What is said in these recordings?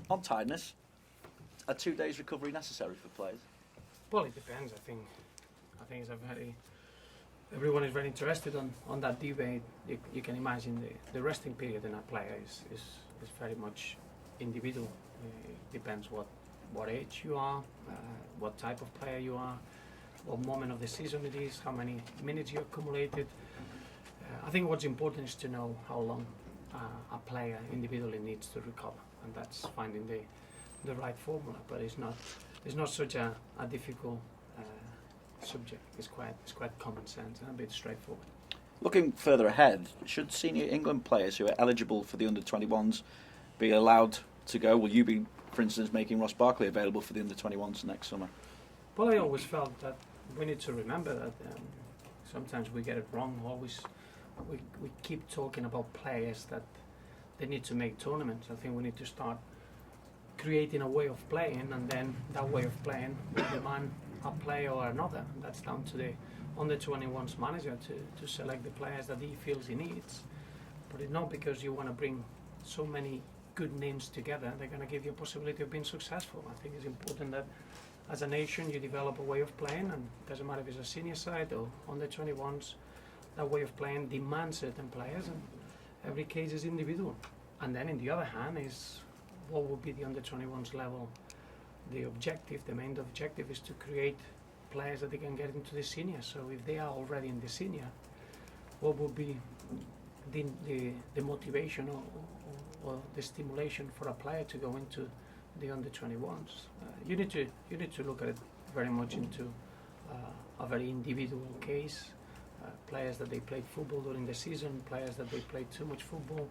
On tiredness, are 2 days recovery necessary for players? Well, it depends. I think it's a very. Everyone is very interested on that debate. You can imagine the resting period in a player is very much individual. It depends what age you are, what type of player you are, what moment of the season it is, how many minutes you accumulated. I think what's important is to know how long a player individually needs to recover, and that's finding the right formula. But it's not such a difficult subject. It's quite common sense and a bit straightforward. Looking further ahead, should senior England players who are eligible for the under-21s be allowed to go? Will you be, for instance, making Ross Barkley available for the under-21s next summer? Well, I always felt that we need to remember that sometimes we get it wrong. Always, we keep talking about players that they need to make tournaments. I think we need to start creating a way of playing, and then that way of playing will demand a player or another. That's down to the under-21s manager to select the players that he feels he needs. But it's not because you want to bring so many good names together they're going to give you a possibility of being successful. I think it's important that as a nation you develop a way of playing, and it doesn't matter if it's a senior side or under-21s, that way of playing demands certain players, and every case is individual. And then in the other hand is what will be the under-21s level. The objective, the main objective, is to create players that they can get into the senior. So if they are already in the senior, what will be the motivation or the stimulation for a player to go into the under-21s? You need to look at it very much into a very individual case. Players that they played football during the season, players that they played too much football,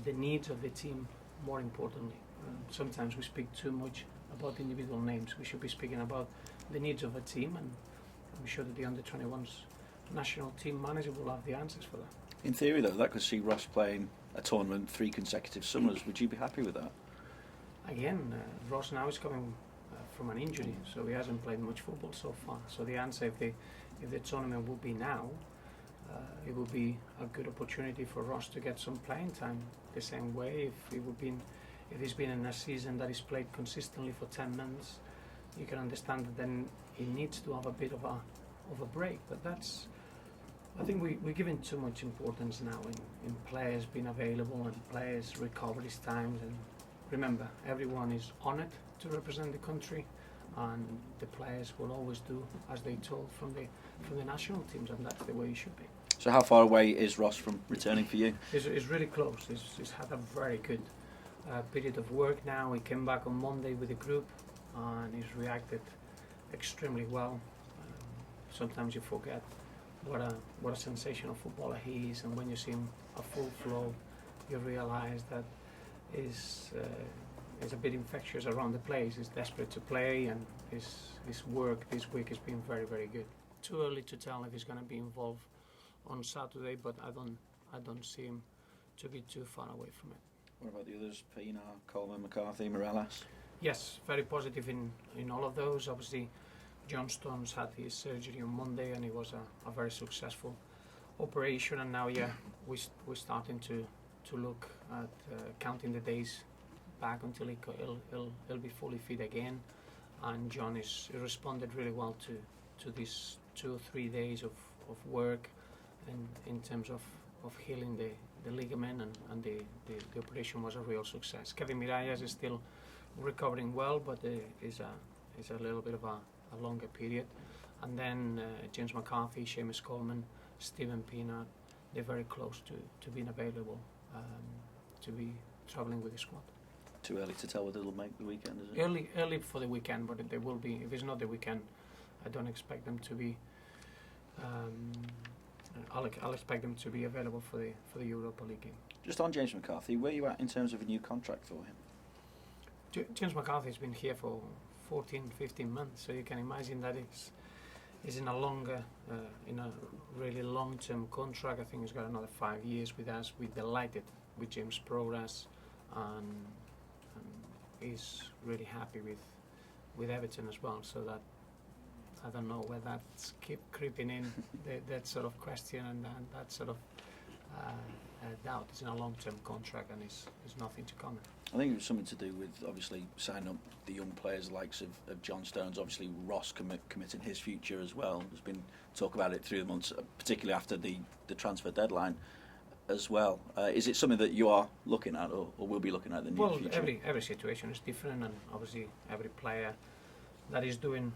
the needs of the team more importantly. Sometimes we speak too much about individual names. We should be speaking about the needs of a team, and I'm sure that the under-21s national team manager will have the answers for that. In theory, though, that could see Ross playing a tournament 3 consecutive summers. Would you be happy with that? Again, Ross now is coming from an injury, so he hasn't played much football so far. So the answer, if the tournament will be now, it will be a good opportunity for Ross to get some playing time. The same way, if he's been in a season that is played consistently for 10 months, you can understand that then he needs to have a bit of a break. But I think we're giving too much importance now in players being available and players' recovery times. And remember, everyone is honoured to represent the country, and the players will always do as they told from the national teams, and that's the way it should be. So how far away is Ross from returning for you? It's really close. He's had a very good period of work now. He came back on Monday with the group, and he's reacted extremely well. Sometimes you forget what a sensational footballer he is, and when you see him a full flow, you realise that he's a bit infectious around the place. He's desperate to play, and his work this week has been very, very good. Too early to tell if he's going to be involved on Saturday, but I don't see him to be too far away from it. What about the others? Pina, Coleman, McCarthy, Morales? Yes, very positive in all of those. Obviously, John Stones had his surgery on Monday, and it was a very successful operation. And now, we're starting to look at counting the days back until he'll be fully fit again. And John is responded really well to these 2 or 3 days of work, and in terms of healing the ligament, and the operation was a real success. Kevin Mirallas is still recovering well, but is a little bit of a longer period. And then James McCarthy, Seamus Coleman, Stephen Pienaar, they're very close to being available to be travelling with the squad. Too early to tell whether they'll make the weekend, is it? Early for the weekend, but they will be. If it's not the weekend, I don't expect them to be. I'll expect them to be available for the Europa League game. Just on James McCarthy, where are you at in terms of a new contract for him? James McCarthy has been here for 14, 15 months, so you can imagine that he's in a really long-term contract. I think he's got another 5 years with us. We're delighted with James' progress, and he's really happy with Everton as well. So that I don't know where that's keep creeping in, that sort of question and that sort of doubt. It's in a long-term contract, and it's nothing to comment. I think it was something to do with obviously signing up the young players, the likes of John Stones. Obviously, Ross committing his future as well. There's been talk about it through the months, particularly after the transfer deadline as well. Is it something that you are looking at, or will be looking at in the near future? Well, every situation is different, and obviously every player that is doing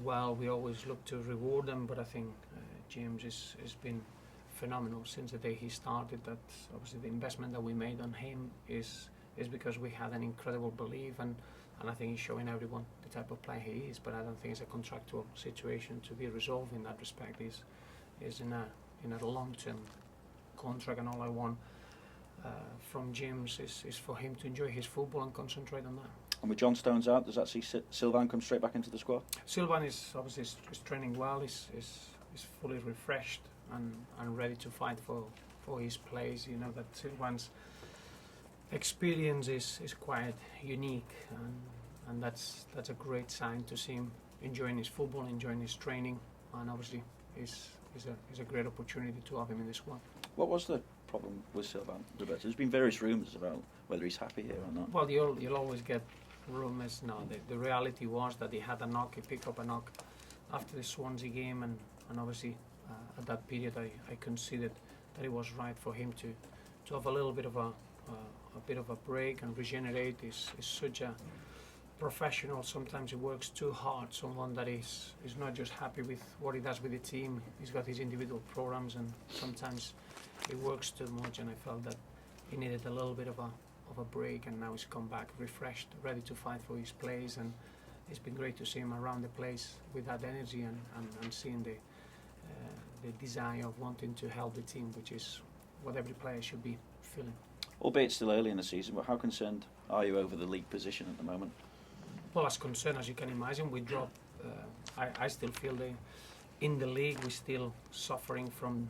well, we always look to reward them. But I think James has been phenomenal since the day he started. That obviously the investment that we made on him is because we had an incredible belief, and I think he's showing everyone the type of player he is. But I don't think it's a contractual situation to be resolved in that respect. He's in a long-term contract, and all I want from James is for him to enjoy his football and concentrate on that. And with John Stones out, does that see Sylvan come straight back into the squad? Sylvan is obviously is training well. Is fully refreshed and ready to fight for his place. You know that Sylvan's experience is quite unique, and that's a great sign to see him enjoying his football, enjoying his training, and obviously is a great opportunity to have him in the squad. What was the problem with Sylvan, Roberto? There's been various rumours about whether he's happy here or not. Well, you'll always get rumours. No, the reality was that he had a knock. He picked up a knock after the Swansea game, and obviously at that period I considered that it was right for him to have a little bit of a break and regenerate. He's such a professional. Sometimes he works too hard. Someone that is not just happy with what he does with the team. He's got his individual programs, and sometimes he works too much. And I felt that he needed a little bit of a break, and now he's come back refreshed, ready to fight for his place. And it's been great to see him around the place with that energy and seeing the desire of wanting to help the team, which is what every player should be feeling. Albeit still early in the season, but how concerned are you over the league position at the moment? Well, as concerned as you can imagine, we dropped. I still feel in the league we're still suffering from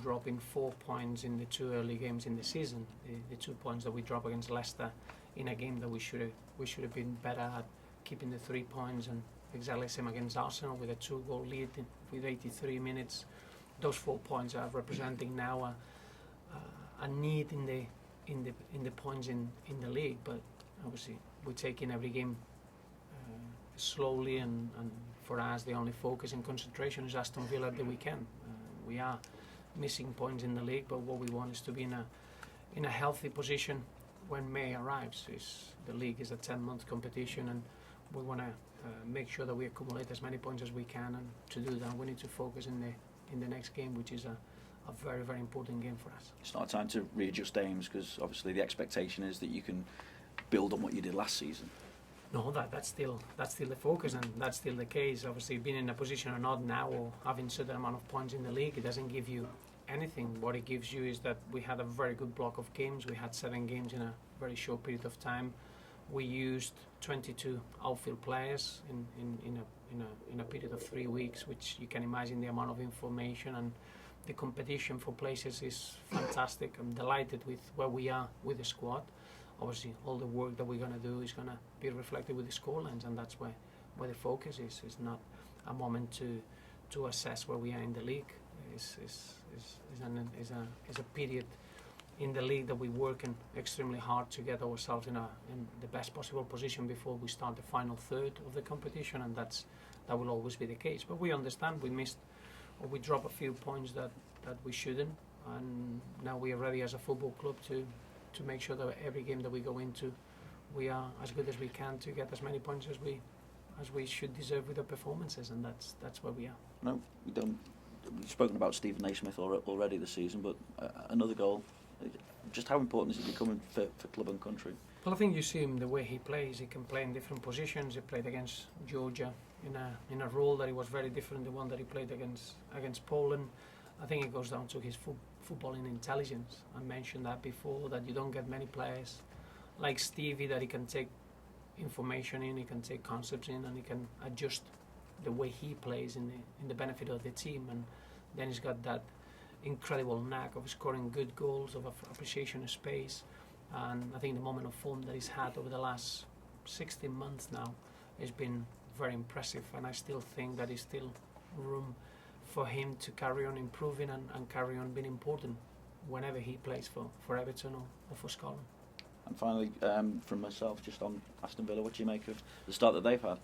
dropping 4 points in the 2 early games in the season. The 2 points that we dropped against Leicester in a game that we should have been better at keeping the 3 points, and exactly the same against Arsenal with a 2-goal lead with 83 minutes. Those 4 points are representing now a need in the points in the league, but obviously we're taking every game slowly, and for us the only focus and concentration is Aston Villa at the weekend. We are missing points in the league, but what we want is to be in a healthy position when May arrives. The league is a 10-month competition, and we want to make sure that we accumulate as many points as we can, and to do that we need to focus in the next game, which is a very, very important game for us. It's not a time to readjust aims, because obviously the expectation is that you can build on what you did last season. No, that's still the focus, and that's still the case. Obviously, being in a position or not now, or having a certain amount of points in the league, it doesn't give you anything. What it gives you is that we had a very good block of games. We had 7 games in a very short period of time. We used 22 outfield players in a period of 3 weeks, which you can imagine the amount of information, and the competition for places is fantastic. I'm delighted with where we are with the squad. Obviously, all the work that we're going to do is going to be reflected with the scorelines, and that's where the focus is. It's not a moment to assess where we are in the league. It's a period in the league that we're working extremely hard to get ourselves in the best possible position before we start the final third of the competition, and that will always be the case. But we understand we missed, or we dropped a few points that we shouldn't, and now we are ready as a football club to make sure that every game that we go into, we are as good as we can to get as many points as we should deserve with our performances, and that's where we are. No, we don't. We've spoken about Stephen Naismith already this season, but another goal. Just how important is he becoming for club and country? Well, I think you see him the way he plays. He can play in different positions. He played against Georgia in a role that it was very different than the one that he played against Poland. I think it goes down to his footballing intelligence. I mentioned that before, that you don't get many players like Stevie, that he can take information in, he can take concepts in, and he can adjust the way he plays in the benefit of the team. And then he's got that incredible knack of scoring good goals, of appreciation of space. And I think the moment of form that he's had over the last 16 months now has been very impressive, and I still think that there's still room for him to carry on improving and carry on being important whenever he plays for Everton or for Scotland. And finally, from myself, just on Aston Villa, what do you make of the start that they've had?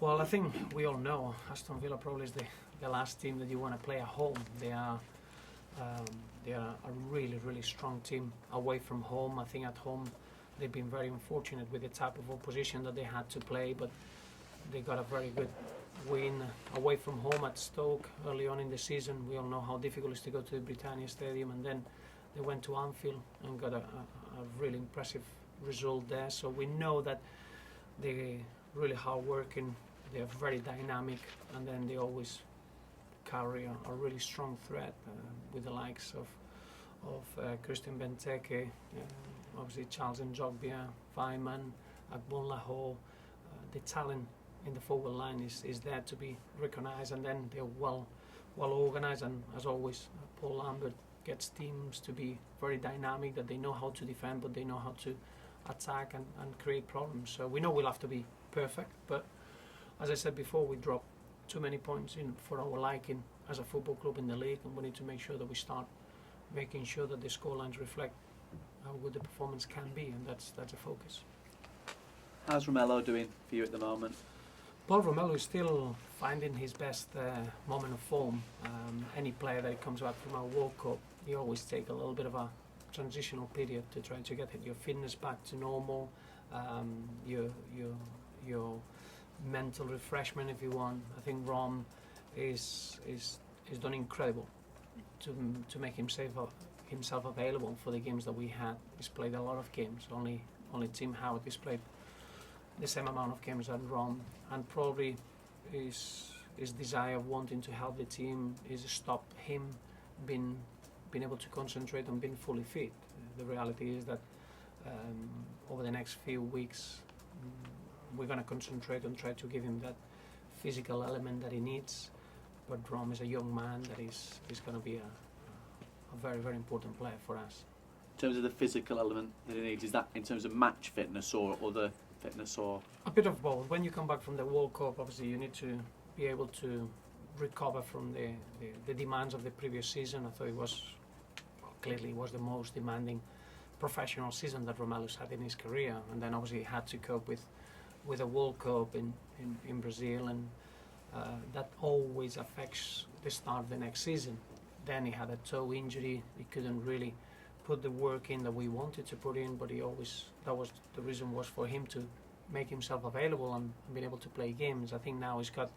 Well, I think we all know Aston Villa probably is the last team that you want to play at home. They are a really, really strong team away from home. I think at home they've been very unfortunate with the type of opposition that they had to play, but they got a very good win away from home at Stoke early on in the season. We all know how difficult it is to go to the Britannia Stadium, and then they went to Anfield and got a really impressive result there. So we know that they're really hard working, they're very dynamic, and then they always carry a really strong threat with the likes of Christian Benteke, obviously Charles Njogbia, Weimann, Agbon Lahore. The talent in the forward line is there to be recognised, and then they're well organised, and as always Paul Lambert gets teams to be very dynamic, that they know how to defend but they know how to attack and create problems. So we know we'll have to be perfect, but as I said before, we dropped too many points in for our liking as a football club in the league, and we need to make sure that we start making sure that the scorelines reflect how good the performance can be, and that's a focus. How's Romelu doing for you at the moment? Paul Romelu is still finding his best moment of form. Any player that comes back from our World Cup, you always take a little bit of a transitional period to try to get your fitness back to normal, your mental refreshment, if you want. I think Rom is done incredible to make himself available for the games that we had. He's played a lot of games. Only Tim Howard has played the same amount of games as Rom, and probably his desire of wanting to help the team is stop him being able to concentrate on being fully fit. The reality is that over the next few weeks we're going to concentrate and try to give him that physical element that he needs, but Rom is a young man that is going to be a very, very important player for us. In terms of the physical element that he needs, is that in terms of match fitness or other fitness, or? A bit of both. When you come back from the World Cup, obviously you need to be able to recover from the demands of the previous season. I thought clearly it was the most demanding professional season that Romelu's had in his career, and then obviously he had to cope with a World Cup in Brazil, and that always affects the start of the next season. Then he had a toe injury. He couldn't really put the work in that we wanted to put in, but that was the reason was for him to make himself available and being able to play games. I think now he's got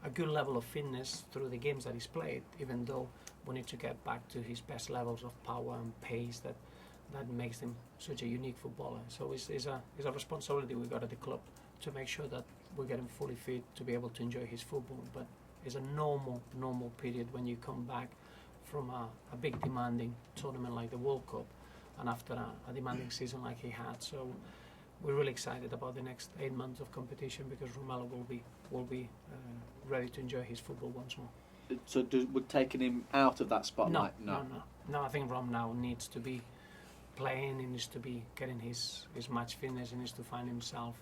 a good level of fitness through the games that he's played, even though we need to get back to his best levels of power and pace that makes him such a unique footballer. So it's a responsibility we got at the club to make sure that we get him fully fit to be able to enjoy his football. But it's a normal period when you come back from a big demanding tournament like the World Cup, and after a demanding season like he had. So we're really excited about the next 8 months of competition, because Romelu will be ready to enjoy his football once more. So would taking him out of that spotlight? No. I think Rom now needs to be playing. He needs to be getting his match fitness. He needs to find himself,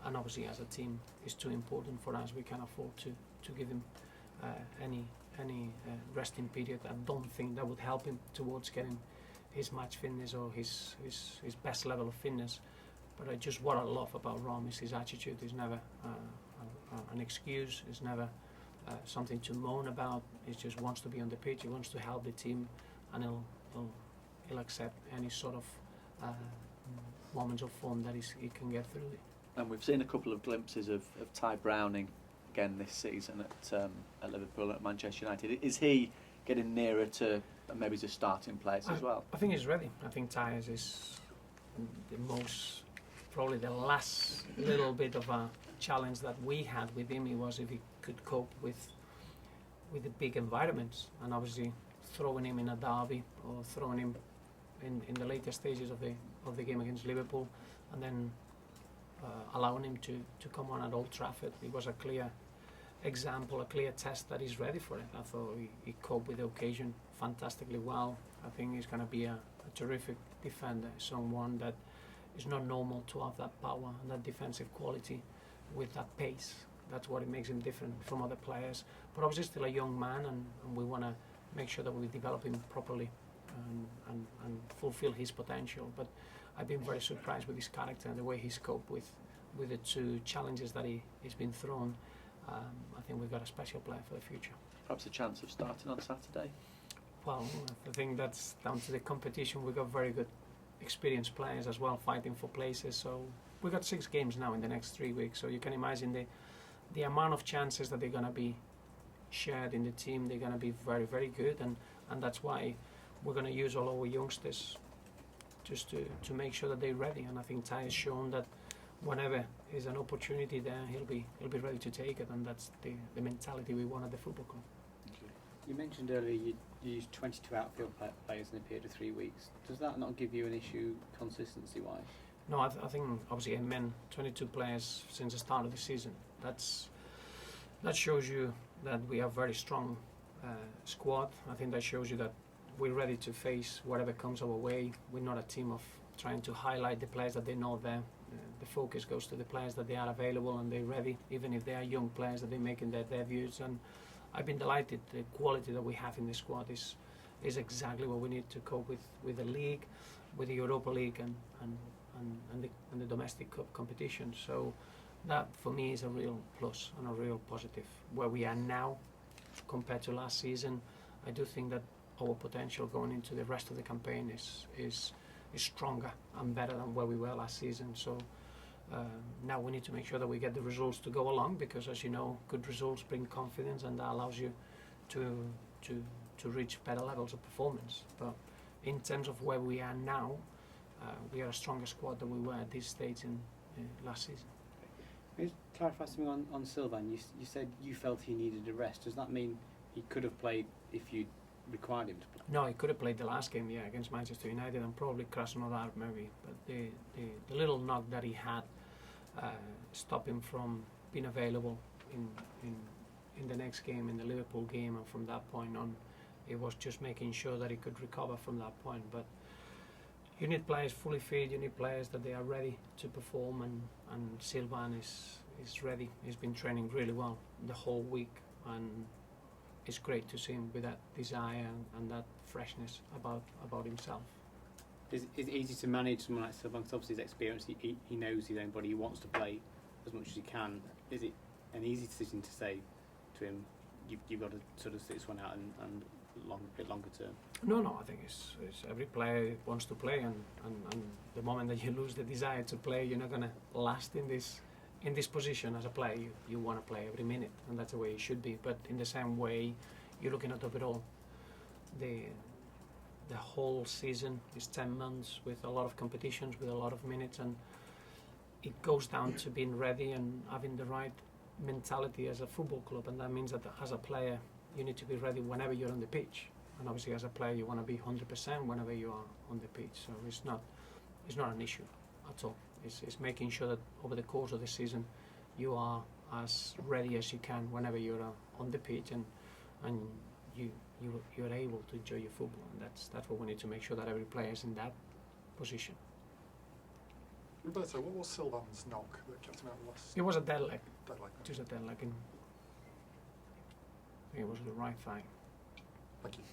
and obviously as a team it's too important for us. We can't afford to give him any resting period. I don't think that would help him towards getting his match fitness or his best level of fitness. But what I love about Rom is his attitude. He's never an excuse. He's never something to moan about. He just wants to be on the pitch. He wants to help the team, and he'll accept any sort of moments of form that he can get through it. And we've seen a couple of glimpses of Ty Browning again this season at Liverpool, at Manchester United. Is he getting nearer to maybe to starting place as well? I think he's ready. I think Ty is probably the last little bit of a challenge that we had with him. It was if he could cope with the big environments, and obviously throwing him in a derby or throwing him in the later stages of the game against Liverpool, and then allowing him to come on at Old Trafford. It was a clear example, a clear test that he's ready for it. I thought he coped with the occasion fantastically well. I think he's going to be a terrific defender, someone that is not normal to have that power and that defensive quality with that pace. That's what it makes him different from other players. But obviously still a young man, and we want to make sure that we develop him properly and fulfill his potential. But I've been very surprised with his character and the way he's coped with the two challenges that he's been thrown. I think we've got a special player for the future. Perhaps a chance of starting on Saturday? Well, I think that's down to the competition. We've got very good experienced players as well fighting for places. So we've got 6 games now in the next 3 weeks. So you can imagine the amount of chances that they're going to be shared in the team. They're going to be very, very good. And that's why we're going to use all our youngsters just to make sure that they're ready. And I think Ty has shown that whenever there's an opportunity there, he'll be ready to take it. And that's the mentality we want at the football club. You mentioned earlier you used 22 outfield players in a period of 3 weeks. Does that not give you an issue consistency-wise? No, I think obviously it meant 22 players since the start of the season. That shows you that we have very strong squad. I think that shows you that we're ready to face whatever comes our way. We're not a team of trying to highlight the players that they know there. The focus goes to the players that they are available and they're ready, even if they are young players that they're making their debuts. And I've been delighted. The quality that we have in the squad is exactly what we need to cope with the league, with the Europa League and the domestic cup competition. So that for me is a real plus and a real positive. Where we are now compared to last season, I do think that our potential going into the rest of the campaign is stronger and better than where we were last season. So now we need to make sure that we get the results to go along, because as you know, good results bring confidence and that allows you to reach better levels of performance. But in terms of where we are now, we are a stronger squad than we were at this stage in last season. Can you clarify something on Sylvan? You said you felt he needed a rest. Does that mean he could have played if you required him to play? No, he could have played the last game, yeah, against Manchester United and probably Krasnodar maybe. But the little knock that he had stopped him from being available in the next game, in the Liverpool game, and from that point on, it was just making sure that he could recover from that point. But you need players fully fit, you need players that they are ready to perform, and Sylvan is ready. He's been training really well the whole week, and it's great to see him with that desire and that freshness about himself. Is it easy to manage someone like Sylvan? Because obviously his experience, he knows his own body, he wants to play as much as he can. Is it an easy decision to say to him, you've got to sort of sit this one out and a bit longer term? No, I think it's every player wants to play, and the moment that you lose the desire to play, you're not going to last in this position as a player. You want to play every minute, and that's the way it should be. But in the same way, you're looking at it all. The whole season is 10 months with a lot of competitions, with a lot of minutes, and it goes down to being ready and having the right mentality as a football club, and that means that as a player you need to be ready whenever you're on the pitch, and obviously as a player you want to be 100% whenever you are on the pitch. So it's not an issue at all. It's making sure that over the course of the season you are as ready as you can whenever you're on the pitch, and you're able to enjoy your football, and that's what we need to make sure that every player is in that position. Roberto, what was Sylvan's knock that kept him out last? It was a dead leg. Dead leg. Just a dead leg. It was the right thigh. Thank you.